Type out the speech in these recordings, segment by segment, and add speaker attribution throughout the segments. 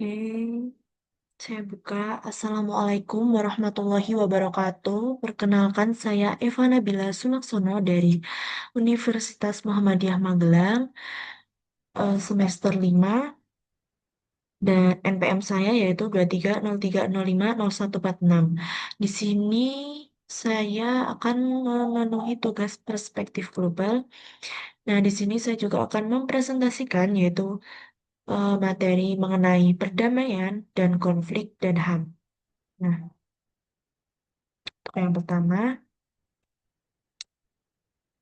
Speaker 1: Oke, saya buka. Assalamualaikum warahmatullahi wabarakatuh. Perkenalkan, saya Eva Nabila Sulaksono dari Universitas Muhammadiyah Magelang, semester 5, dan NPM saya yaitu 2303050146. Di sini saya akan memenuhi tugas perspektif global. Nah, di sini saya juga akan mempresentasikan yaitu materi mengenai perdamaian dan konflik dan HAM. Nah, untuk yang pertama,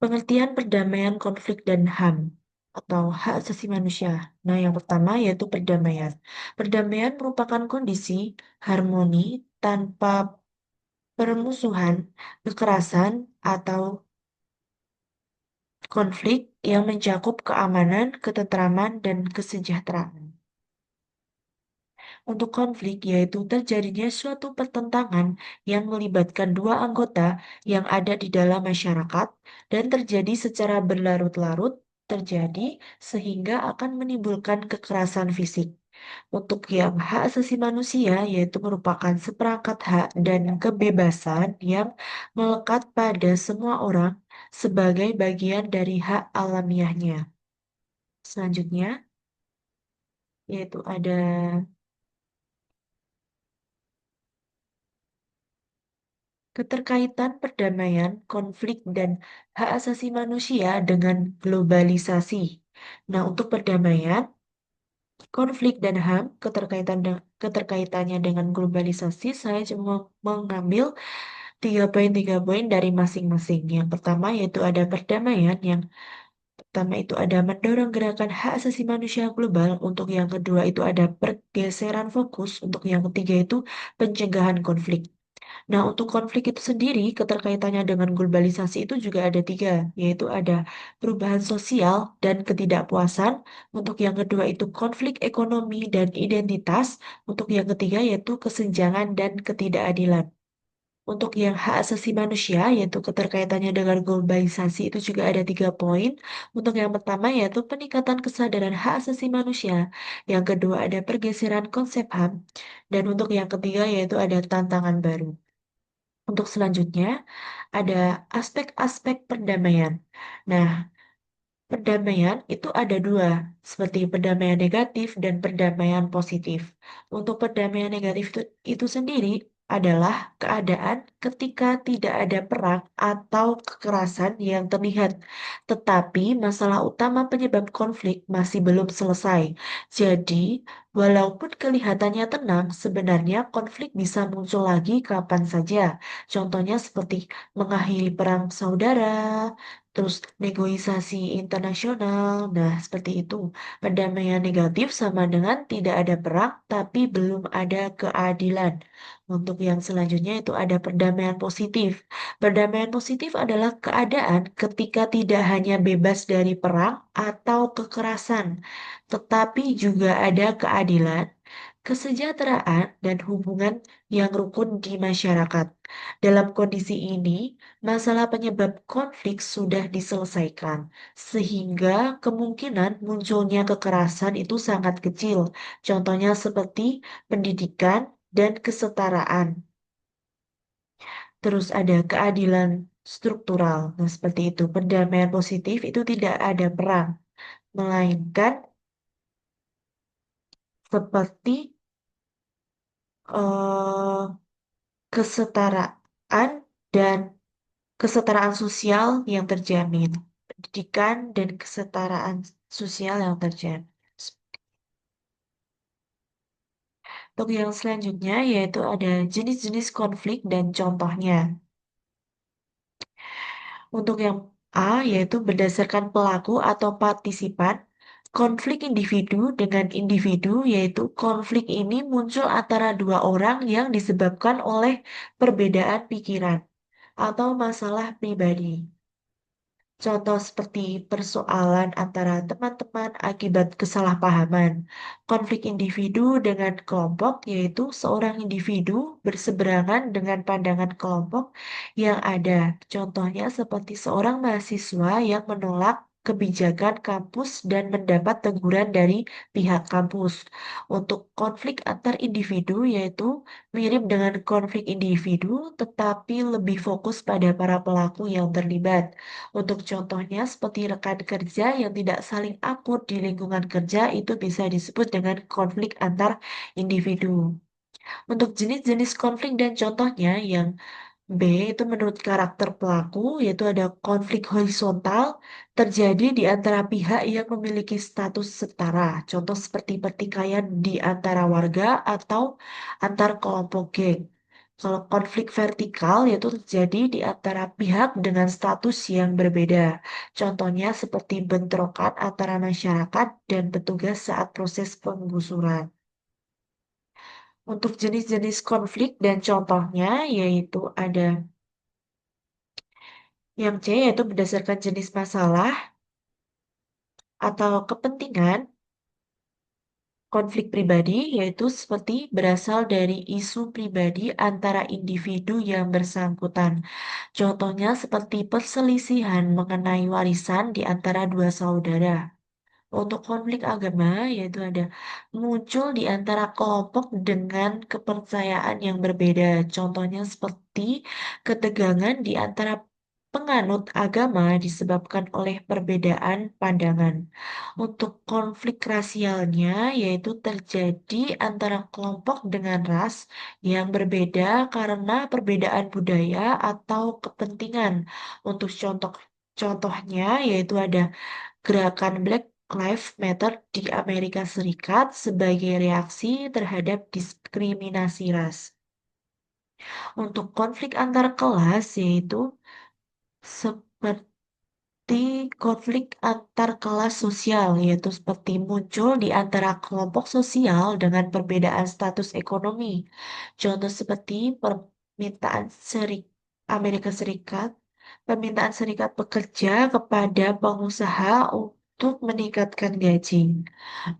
Speaker 1: pengertian perdamaian konflik dan HAM atau hak asasi manusia. Nah, yang pertama yaitu perdamaian. Perdamaian merupakan kondisi harmoni tanpa permusuhan, kekerasan, atau konflik yang mencakup keamanan, ketentraman, dan kesejahteraan. Untuk konflik yaitu terjadinya suatu pertentangan yang melibatkan dua anggota yang ada di dalam masyarakat dan terjadi secara berlarut-larut terjadi sehingga akan menimbulkan kekerasan fisik. Untuk yang hak asasi manusia yaitu merupakan seperangkat hak dan kebebasan yang melekat pada semua orang sebagai bagian dari hak alamiahnya. Selanjutnya yaitu ada keterkaitan perdamaian, konflik, dan hak asasi manusia dengan globalisasi. Nah, untuk perdamaian, konflik, dan HAM, keterkaitannya dengan globalisasi, saya cuma mengambil tiga poin dari masing-masing. Yang pertama yaitu ada perdamaian, yang pertama itu ada mendorong gerakan hak asasi manusia global, untuk yang kedua itu ada pergeseran fokus, untuk yang ketiga itu pencegahan konflik. Nah, untuk konflik itu sendiri, keterkaitannya dengan globalisasi itu juga ada tiga, yaitu ada perubahan sosial dan ketidakpuasan. Untuk yang kedua itu konflik ekonomi dan identitas. Untuk yang ketiga yaitu kesenjangan dan ketidakadilan. Untuk yang hak asasi manusia, yaitu keterkaitannya dengan globalisasi itu juga ada tiga poin. Untuk yang pertama yaitu peningkatan kesadaran hak asasi manusia. Yang kedua ada pergeseran konsep HAM. Dan untuk yang ketiga yaitu ada tantangan baru. Untuk selanjutnya, ada aspek-aspek perdamaian. Nah, perdamaian itu ada dua, seperti perdamaian negatif dan perdamaian positif. Untuk perdamaian negatif itu sendiri adalah keadaan ketika tidak ada perang atau kekerasan yang terlihat, tetapi masalah utama penyebab konflik masih belum selesai. Jadi, walaupun kelihatannya tenang, sebenarnya konflik bisa muncul lagi kapan saja. Contohnya seperti mengakhiri perang saudara, terus negosiasi internasional. Nah, seperti itu. Perdamaian negatif sama dengan tidak ada perang, tapi belum ada keadilan. Untuk yang selanjutnya itu ada perdamaian positif. Perdamaian positif adalah keadaan ketika tidak hanya bebas dari perang atau kekerasan, tetapi juga ada keadilan, kesejahteraan, dan hubungan yang rukun di masyarakat. Dalam kondisi ini, masalah penyebab konflik sudah diselesaikan, sehingga kemungkinan munculnya kekerasan itu sangat kecil. Contohnya seperti pendidikan dan kesetaraan. Terus ada keadilan struktural. Nah, seperti itu. Perdamaian positif itu tidak ada perang, melainkan seperti eh, kesetaraan dan kesetaraan sosial yang terjamin. Pendidikan dan kesetaraan sosial yang terjamin. Untuk yang selanjutnya yaitu ada jenis-jenis konflik dan contohnya. Untuk yang A yaitu berdasarkan pelaku atau partisipan, konflik individu dengan individu yaitu konflik ini muncul antara dua orang yang disebabkan oleh perbedaan pikiran atau masalah pribadi. Contoh seperti persoalan antara teman-teman akibat kesalahpahaman. Konflik individu dengan kelompok yaitu seorang individu berseberangan dengan pandangan kelompok yang ada. Contohnya seperti seorang mahasiswa yang menolak kebijakan kampus dan mendapat teguran dari pihak kampus. Untuk konflik antar individu yaitu mirip dengan konflik individu, tetapi lebih fokus pada para pelaku yang terlibat. Untuk contohnya seperti rekan kerja yang tidak saling akur di lingkungan kerja itu bisa disebut dengan konflik antar individu. Untuk jenis-jenis konflik dan contohnya yang B itu menurut karakter pelaku, yaitu ada konflik horizontal terjadi di antara pihak yang memiliki status setara. Contoh seperti pertikaian di antara warga atau antar kelompok geng. Kalau konflik vertikal yaitu terjadi di antara pihak dengan status yang berbeda. Contohnya seperti bentrokan antara masyarakat dan petugas saat proses penggusuran. Untuk jenis-jenis konflik dan contohnya yaitu ada yang C yaitu berdasarkan jenis masalah atau kepentingan, konflik pribadi yaitu seperti berasal dari isu pribadi antara individu yang bersangkutan. Contohnya seperti perselisihan mengenai warisan di antara dua saudara. Untuk konflik agama, yaitu ada muncul di antara kelompok dengan kepercayaan yang berbeda. Contohnya seperti ketegangan di antara penganut agama disebabkan oleh perbedaan pandangan. Untuk konflik rasialnya, yaitu terjadi antara kelompok dengan ras yang berbeda karena perbedaan budaya atau kepentingan. Untuk contohnya, yaitu ada gerakan Black Lives Matter di Amerika Serikat sebagai reaksi terhadap diskriminasi ras. Untuk konflik antar kelas yaitu seperti konflik antar kelas sosial yaitu seperti muncul di antara kelompok sosial dengan perbedaan status ekonomi. Contoh seperti permintaan Amerika Serikat, permintaan serikat pekerja kepada pengusaha untuk meningkatkan gaji.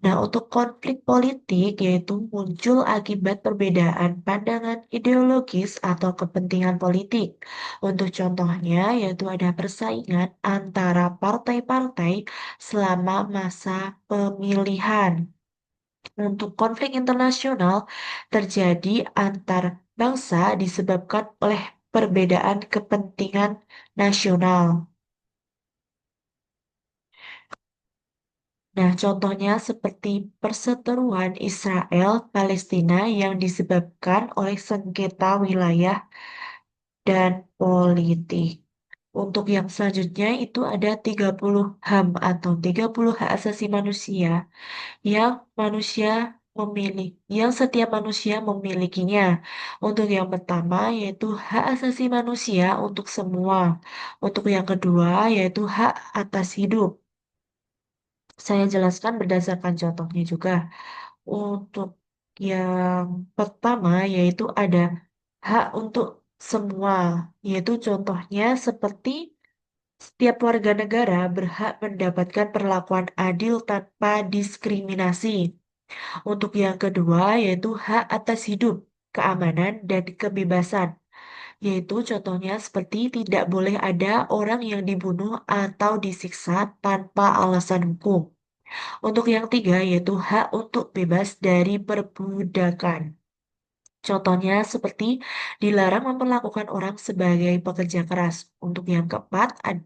Speaker 1: Nah, untuk konflik politik yaitu muncul akibat perbedaan pandangan ideologis atau kepentingan politik. Untuk contohnya yaitu ada persaingan antara partai-partai selama masa pemilihan. Untuk konflik internasional terjadi antar bangsa disebabkan oleh perbedaan kepentingan nasional. Nah, contohnya seperti perseteruan Israel-Palestina yang disebabkan oleh sengketa wilayah dan politik. Untuk yang selanjutnya itu ada 30 HAM atau 30 hak asasi manusia yang manusia yang setiap manusia memilikinya. Untuk yang pertama yaitu hak asasi manusia untuk semua. Untuk yang kedua yaitu hak atas hidup. Saya jelaskan berdasarkan contohnya juga. Untuk yang pertama yaitu ada hak untuk semua, yaitu contohnya seperti setiap warga negara berhak mendapatkan perlakuan adil tanpa diskriminasi. Untuk yang kedua yaitu hak atas hidup, keamanan, dan kebebasan. Yaitu contohnya seperti tidak boleh ada orang yang dibunuh atau disiksa tanpa alasan hukum. Untuk yang tiga yaitu hak untuk bebas dari perbudakan. Contohnya seperti dilarang memperlakukan orang sebagai pekerja keras. Untuk yang keempat, ada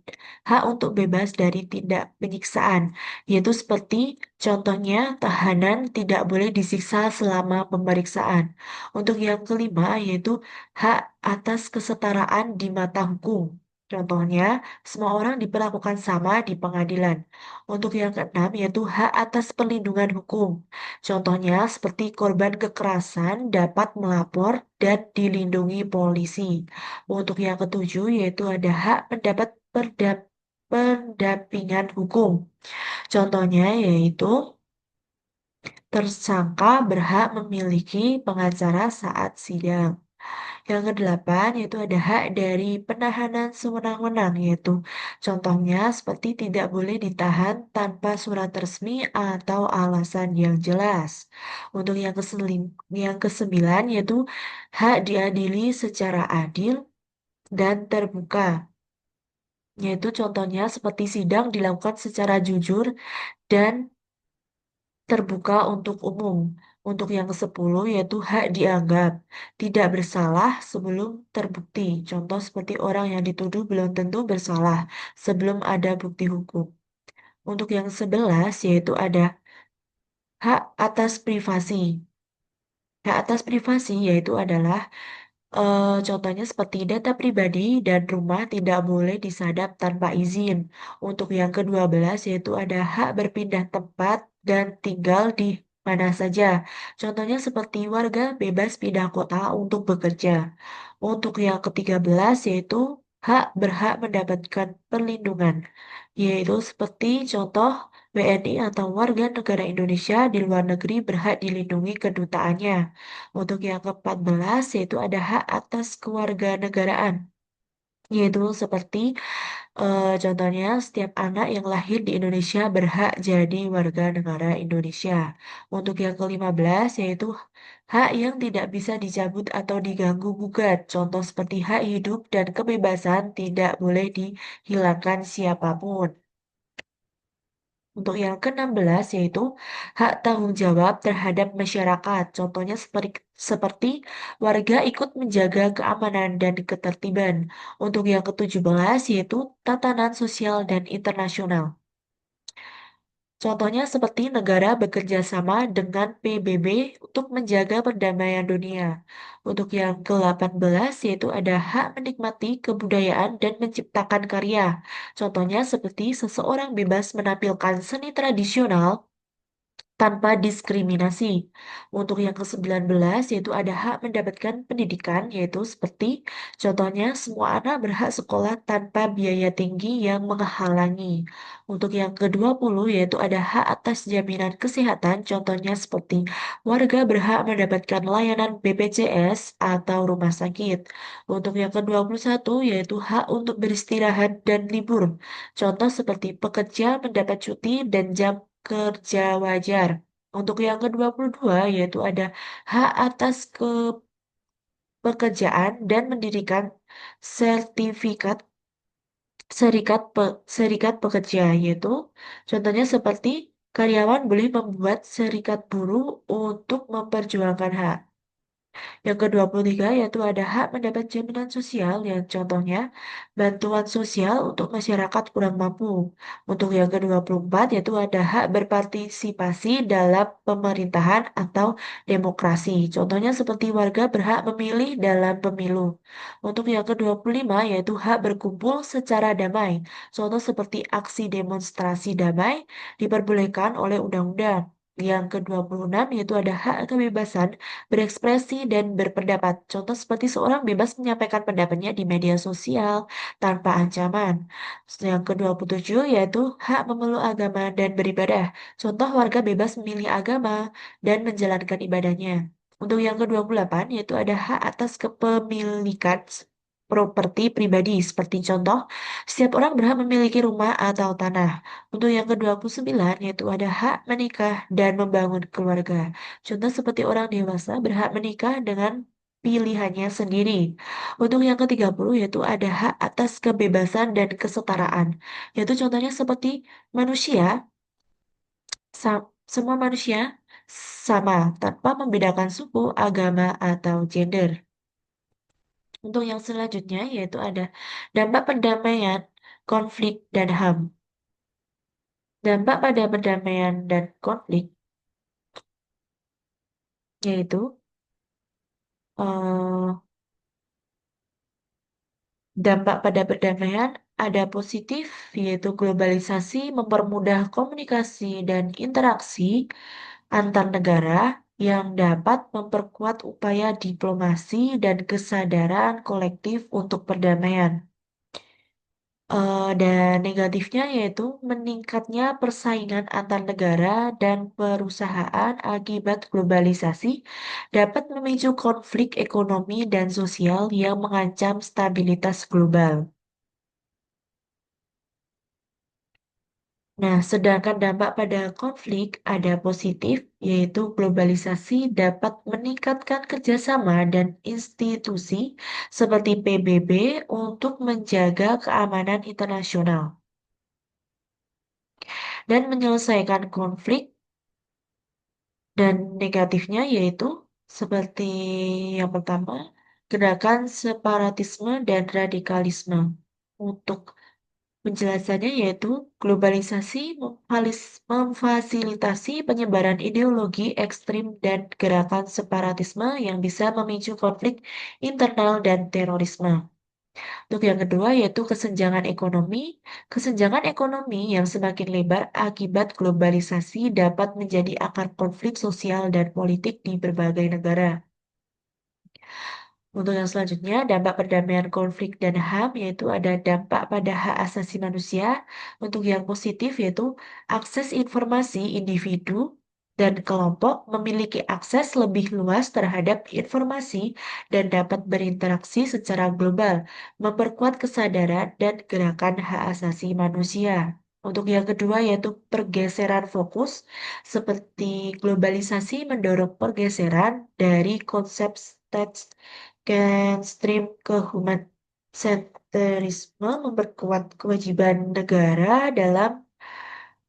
Speaker 1: hak untuk bebas dari tindak penyiksaan, yaitu seperti contohnya tahanan tidak boleh disiksa selama pemeriksaan. Untuk yang kelima, yaitu hak atas kesetaraan di mata hukum. Contohnya, semua orang diperlakukan sama di pengadilan. Untuk yang keenam, yaitu hak atas perlindungan hukum. Contohnya seperti korban kekerasan dapat melapor dan dilindungi polisi. Untuk yang ketujuh yaitu ada hak mendapat pendampingan hukum. Contohnya yaitu tersangka berhak memiliki pengacara saat sidang. Yang kedelapan yaitu ada hak dari penahanan sewenang-wenang yaitu contohnya seperti tidak boleh ditahan tanpa surat resmi atau alasan yang jelas. Untuk yang kesembilan yaitu hak diadili secara adil dan terbuka. yaitu contohnya seperti sidang dilakukan secara jujur dan terbuka untuk umum. Untuk yang ke-10 yaitu hak dianggap tidak bersalah sebelum terbukti. Contoh seperti orang yang dituduh belum tentu bersalah sebelum ada bukti hukum. Untuk yang 11 yaitu ada hak atas privasi. Hak atas privasi yaitu adalah contohnya seperti data pribadi dan rumah tidak boleh disadap tanpa izin. Untuk yang ke-12 yaitu ada hak berpindah tempat dan tinggal di mana saja. Contohnya seperti warga bebas pindah kota untuk bekerja. Untuk yang ke-13 yaitu hak berhak mendapatkan perlindungan, yaitu seperti contoh WNI atau warga negara Indonesia di luar negeri berhak dilindungi kedutaannya. Untuk yang ke-14 yaitu ada hak atas kewarganegaraan, yaitu seperti contohnya setiap anak yang lahir di Indonesia berhak jadi warga negara Indonesia. Untuk yang ke-15 yaitu hak yang tidak bisa dicabut atau diganggu gugat. Contoh seperti hak hidup dan kebebasan tidak boleh dihilangkan siapapun. Untuk yang ke-16 yaitu hak tanggung jawab terhadap masyarakat. Contohnya seperti warga ikut menjaga keamanan dan ketertiban. Untuk yang ke-17 yaitu tatanan sosial dan internasional. Contohnya seperti negara bekerja sama dengan PBB untuk menjaga perdamaian dunia. Untuk yang ke-18 yaitu ada hak menikmati kebudayaan dan menciptakan karya. Contohnya seperti seseorang bebas menampilkan seni tradisional tanpa diskriminasi. Untuk yang ke-19 yaitu ada hak mendapatkan pendidikan, yaitu seperti contohnya semua anak berhak sekolah tanpa biaya tinggi yang menghalangi. Untuk yang ke-20 yaitu ada hak atas jaminan kesehatan, contohnya seperti warga berhak mendapatkan layanan BPJS atau rumah sakit. Untuk yang ke-21 yaitu hak untuk beristirahat dan libur. Contoh seperti pekerja mendapat cuti dan jam kerja wajar. Untuk yang ke-22 yaitu ada hak atas pekerjaan dan mendirikan sertifikat serikat pekerja, yaitu contohnya seperti karyawan boleh membuat serikat buruh untuk memperjuangkan hak. Yang ke-23 yaitu ada hak mendapat jaminan sosial yang contohnya bantuan sosial untuk masyarakat kurang mampu. Untuk yang ke-24 yaitu ada hak berpartisipasi dalam pemerintahan atau demokrasi. Contohnya seperti warga berhak memilih dalam pemilu. Untuk yang ke-25 yaitu hak berkumpul secara damai. Contoh seperti aksi demonstrasi damai diperbolehkan oleh undang-undang. Yang ke-26 yaitu ada hak kebebasan berekspresi dan berpendapat. Contoh seperti seorang bebas menyampaikan pendapatnya di media sosial tanpa ancaman. Yang ke-27 yaitu hak memeluk agama dan beribadah. Contoh warga bebas memilih agama dan menjalankan ibadahnya. Untuk yang ke-28 yaitu ada hak atas kepemilikan properti pribadi. Seperti contoh, setiap orang berhak memiliki rumah atau tanah. Untuk yang ke-29 yaitu ada hak menikah dan membangun keluarga. Contoh seperti orang dewasa berhak menikah dengan pilihannya sendiri. Untuk yang ke-30 yaitu ada hak atas kebebasan dan kesetaraan. Yaitu contohnya seperti manusia, semua manusia sama tanpa membedakan suku, agama, atau gender. Untuk yang selanjutnya yaitu ada dampak perdamaian, konflik, dan HAM. Dampak pada perdamaian dan konflik yaitu eh, dampak pada perdamaian ada positif, yaitu globalisasi mempermudah komunikasi dan interaksi antar negara yang dapat memperkuat upaya diplomasi dan kesadaran kolektif untuk perdamaian. Dan negatifnya yaitu meningkatnya persaingan antar negara dan perusahaan akibat globalisasi dapat memicu konflik ekonomi dan sosial yang mengancam stabilitas global. Nah, sedangkan dampak pada konflik ada positif, yaitu globalisasi dapat meningkatkan kerjasama dan institusi seperti PBB untuk menjaga keamanan internasional dan menyelesaikan konflik, dan negatifnya yaitu seperti yang pertama, gerakan separatisme dan radikalisme. Untuk penjelasannya yaitu globalisasi memfasilitasi penyebaran ideologi ekstrim dan gerakan separatisme yang bisa memicu konflik internal dan terorisme. Untuk yang kedua yaitu kesenjangan ekonomi. Kesenjangan ekonomi yang semakin lebar akibat globalisasi dapat menjadi akar konflik sosial dan politik di berbagai negara. Untuk yang selanjutnya, dampak perdamaian konflik dan HAM, yaitu ada dampak pada hak asasi manusia. Untuk yang positif, yaitu akses informasi individu dan kelompok memiliki akses lebih luas terhadap informasi dan dapat berinteraksi secara global, memperkuat kesadaran dan gerakan hak asasi manusia. Untuk yang kedua, yaitu pergeseran fokus, seperti globalisasi mendorong pergeseran dari konsep mainstream ke human centerisme memperkuat kewajiban negara dalam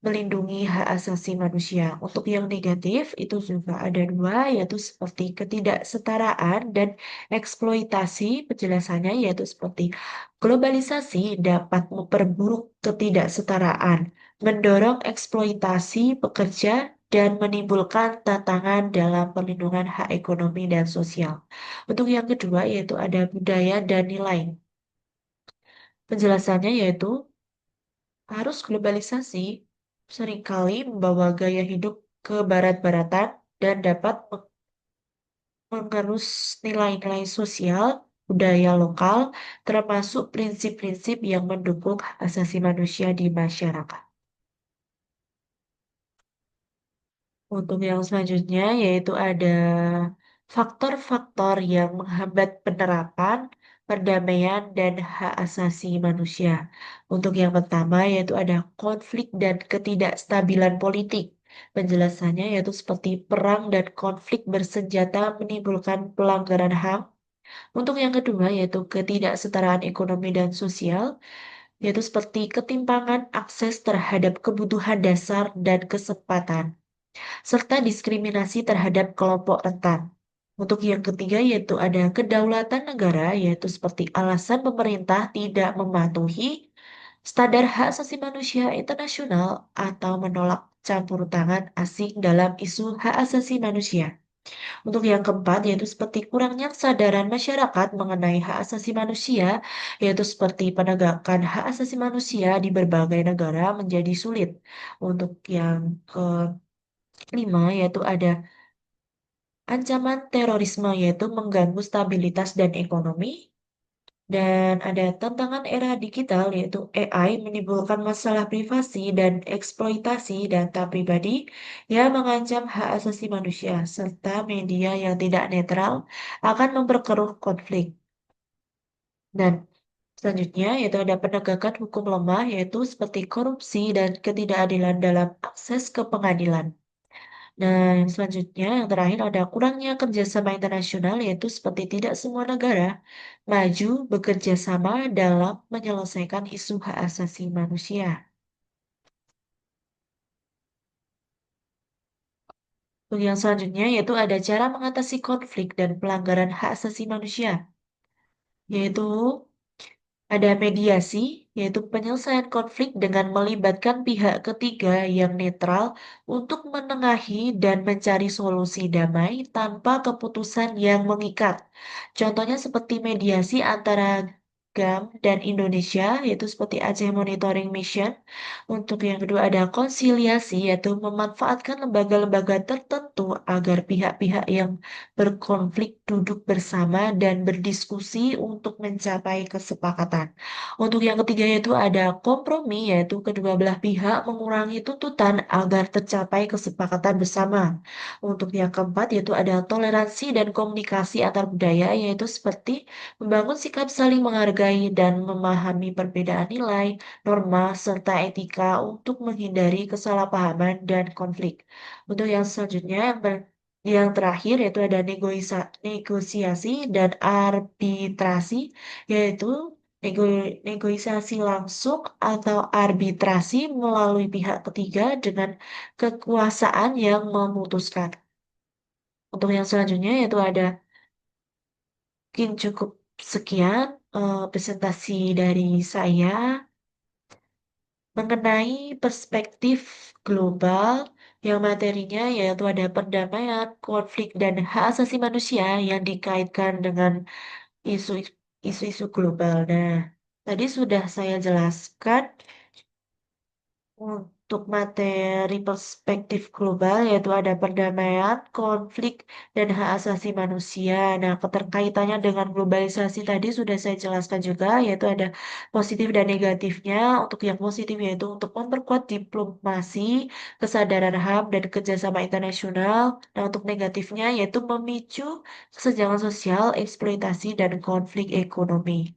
Speaker 1: melindungi hak asasi manusia. Untuk yang negatif itu juga ada dua, yaitu seperti ketidaksetaraan dan eksploitasi. Penjelasannya yaitu seperti globalisasi dapat memperburuk ketidaksetaraan, mendorong eksploitasi pekerja, dan menimbulkan tantangan dalam perlindungan hak ekonomi dan sosial. Untuk yang kedua yaitu ada budaya dan nilai. Penjelasannya yaitu arus globalisasi seringkali membawa gaya hidup ke barat-baratan dan dapat mengerus nilai-nilai sosial budaya lokal, termasuk prinsip-prinsip yang mendukung hak asasi manusia di masyarakat. Untuk yang selanjutnya yaitu ada faktor-faktor yang menghambat penerapan, perdamaian, dan hak asasi manusia. Untuk yang pertama yaitu ada konflik dan ketidakstabilan politik. Penjelasannya yaitu seperti perang dan konflik bersenjata menimbulkan pelanggaran HAM. Untuk yang kedua yaitu ketidaksetaraan ekonomi dan sosial, yaitu seperti ketimpangan akses terhadap kebutuhan dasar dan kesempatan serta diskriminasi terhadap kelompok rentan. Untuk yang ketiga yaitu ada kedaulatan negara, yaitu seperti alasan pemerintah tidak mematuhi standar hak asasi manusia internasional atau menolak campur tangan asing dalam isu hak asasi manusia. Untuk yang keempat yaitu seperti kurangnya kesadaran masyarakat mengenai hak asasi manusia, yaitu seperti penegakan hak asasi manusia di berbagai negara menjadi sulit. Untuk yang kelima yaitu ada ancaman terorisme yaitu mengganggu stabilitas dan ekonomi. Dan ada tantangan era digital yaitu AI menimbulkan masalah privasi dan eksploitasi data pribadi yang mengancam hak asasi manusia, serta media yang tidak netral akan memperkeruh konflik. Dan selanjutnya yaitu ada penegakan hukum lemah yaitu seperti korupsi dan ketidakadilan dalam akses ke pengadilan. Nah, yang selanjutnya, yang terakhir ada kurangnya kerjasama internasional, yaitu seperti tidak semua negara maju bekerja sama dalam menyelesaikan isu hak asasi manusia. Untuk yang selanjutnya, yaitu ada cara mengatasi konflik dan pelanggaran hak asasi manusia, yaitu ada mediasi, yaitu penyelesaian konflik dengan melibatkan pihak ketiga yang netral untuk menengahi dan mencari solusi damai tanpa keputusan yang mengikat. Contohnya seperti mediasi antara GAM dan Indonesia, yaitu seperti Aceh Monitoring Mission. Untuk yang kedua ada konsiliasi, yaitu memanfaatkan lembaga-lembaga tertentu agar pihak-pihak yang berkonflik duduk bersama dan berdiskusi untuk mencapai kesepakatan. Untuk yang ketiga yaitu ada kompromi, yaitu kedua belah pihak mengurangi tuntutan agar tercapai kesepakatan bersama. Untuk yang keempat yaitu ada toleransi dan komunikasi antar budaya, yaitu seperti membangun sikap saling menghargai menghargai dan memahami perbedaan nilai, norma, serta etika untuk menghindari kesalahpahaman dan konflik. Untuk yang selanjutnya, yang terakhir yaitu ada negosiasi dan arbitrasi, yaitu negosiasi langsung atau arbitrasi melalui pihak ketiga dengan kekuasaan yang memutuskan. Untuk yang selanjutnya yaitu ada mungkin cukup sekian presentasi dari saya mengenai perspektif global yang materinya yaitu ada perdamaian, konflik, dan hak asasi manusia yang dikaitkan dengan isu isu-isu global. Nah, tadi sudah saya jelaskan untuk materi perspektif global yaitu ada perdamaian, konflik, dan hak asasi manusia. Nah, keterkaitannya dengan globalisasi tadi sudah saya jelaskan juga yaitu ada positif dan negatifnya. Untuk yang positif yaitu untuk memperkuat diplomasi, kesadaran HAM, dan kerjasama internasional. Nah, untuk negatifnya yaitu memicu kesenjangan sosial, eksploitasi, dan konflik ekonomi.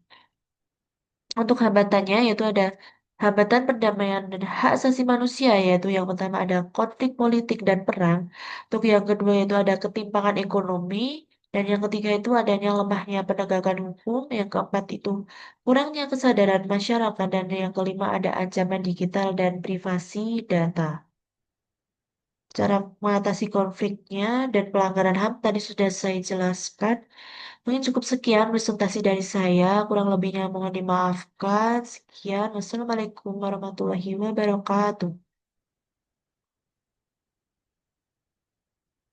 Speaker 1: Untuk hambatannya yaitu ada hambatan perdamaian dan hak asasi manusia yaitu yang pertama ada konflik politik dan perang. Untuk yang kedua itu ada ketimpangan ekonomi dan yang ketiga itu adanya lemahnya penegakan hukum. Yang keempat itu kurangnya kesadaran masyarakat dan yang kelima ada ancaman digital dan privasi data. Cara mengatasi konfliknya dan pelanggaran HAM tadi sudah saya jelaskan. Mungkin cukup sekian presentasi dari saya. Kurang lebihnya mohon dimaafkan. Sekian. Wassalamualaikum warahmatullahi wabarakatuh.